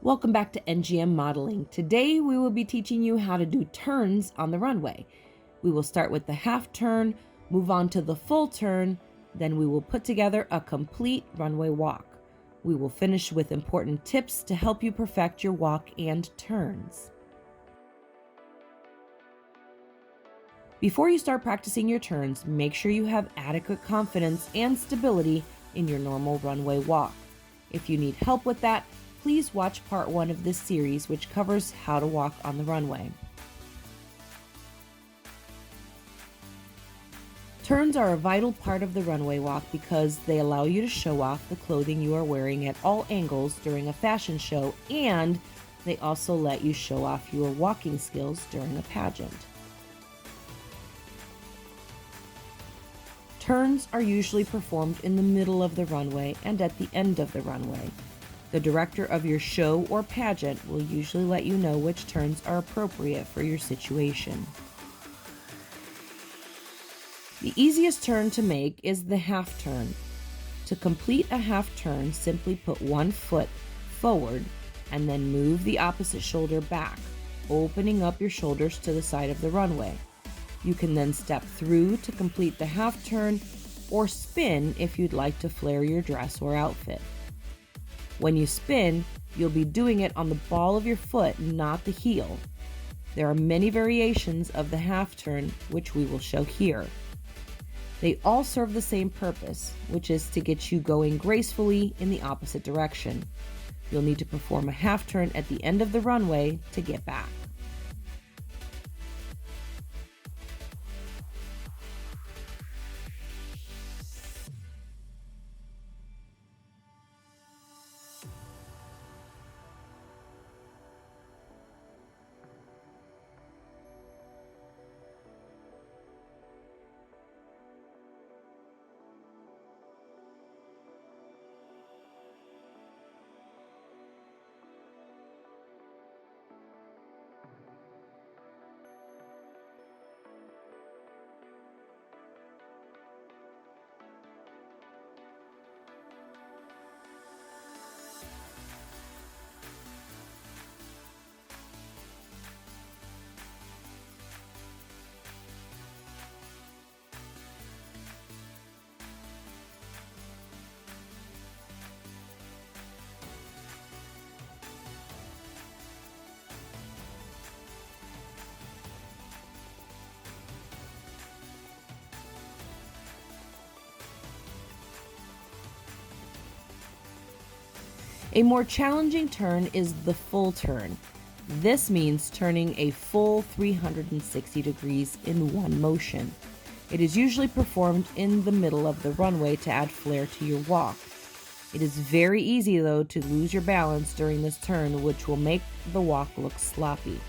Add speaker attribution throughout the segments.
Speaker 1: Welcome back to NGM Modeling. Today we will be teaching you how to do turns on the runway. We will start with the half turn, move on to the full turn, then we will put together a complete runway walk. We will finish with important tips to help you perfect your walk and turns. Before you start practicing your turns, make sure you have adequate confidence and stability in your normal runway walk. If you need help with that, please watch part 1 of this series, which covers how to walk on the runway. Turns are a vital part of the runway walk because they allow you to show off the clothing you are wearing at all angles during a fashion show, and they also let you show off your walking skills during a pageant. Turns are usually performed in the middle of the runway and at the end of the runway. The director of your show or pageant will usually let you know which turns are appropriate for your situation. The easiest turn to make is the half turn. To complete a half turn, simply put one foot forward and then move the opposite shoulder back, opening up your shoulders to the side of the runway. You can then step through to complete the half turn or spin if you'd like to flare your dress or outfit. When you spin, you'll be doing it on the ball of your foot, not the heel. There are many variations of the half turn, which we will show here. They all serve the same purpose, which is to get you going gracefully in the opposite direction. You'll need to perform a half turn at the end of the runway to get back. A more challenging turn is the full turn. This means turning a full 360 degrees in one motion. It is usually performed in the middle of the runway to add flair to your walk. It is very easy, though, to lose your balance during this turn, which will make the walk look sloppy.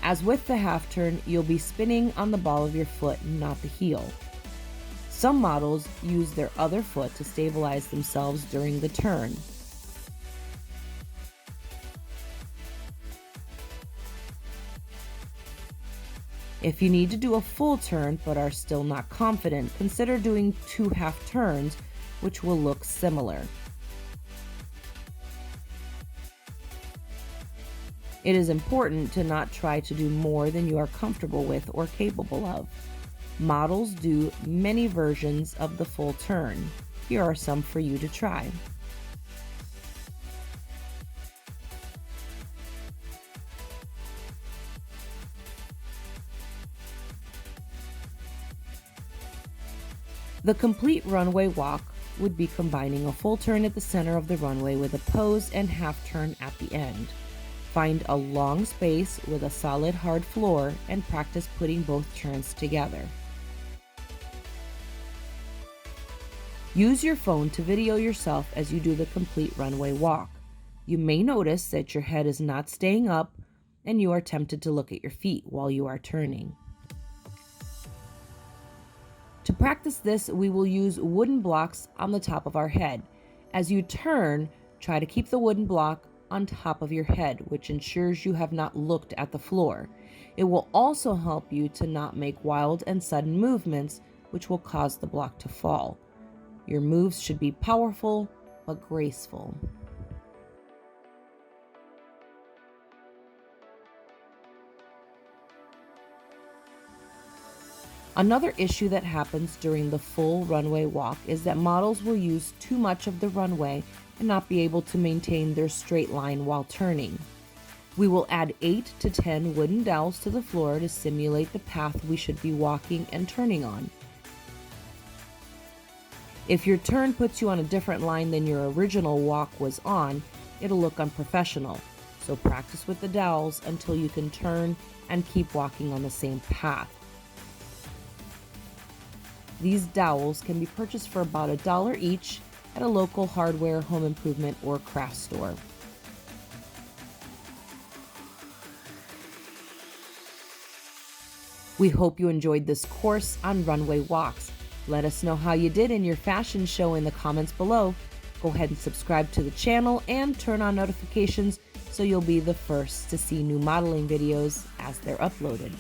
Speaker 1: As with the half turn, you'll be spinning on the ball of your foot, not the heel. Some models use their other foot to stabilize themselves during the turn. If you need to do a full turn but are still not confident, consider doing 2 half turns, which will look similar. It is important to not try to do more than you are comfortable with or capable of. Models do many versions of the full turn. Here are some for you to try. The complete runway walk would be combining a full turn at the center of the runway with a pose and half turn at the end. Find a long space with a solid hard floor and practice putting both turns together. Use your phone to video yourself as you do the complete runway walk. You may notice that your head is not staying up and you are tempted to look at your feet while you are turning. To practice this, we will use wooden blocks on the top of our head. As you turn, try to keep the wooden block on top of your head, which ensures you have not looked at the floor. It will also help you to not make wild and sudden movements, which will cause the block to fall. Your moves should be powerful but graceful. Another issue that happens during the full runway walk is that models will use too much of the runway and not be able to maintain their straight line while turning. We will add 8 to 10 wooden dowels to the floor to simulate the path we should be walking and turning on. If your turn puts you on a different line than your original walk was on, it'll look unprofessional. So practice with the dowels until you can turn and keep walking on the same path. These dowels can be purchased for about $1 each at a local hardware, home improvement, or craft store. We hope you enjoyed this course on runway walks. Let us know how you did in your fashion show in the comments below. Go ahead and subscribe to the channel and turn on notifications so you'll be the first to see new modeling videos as they're uploaded.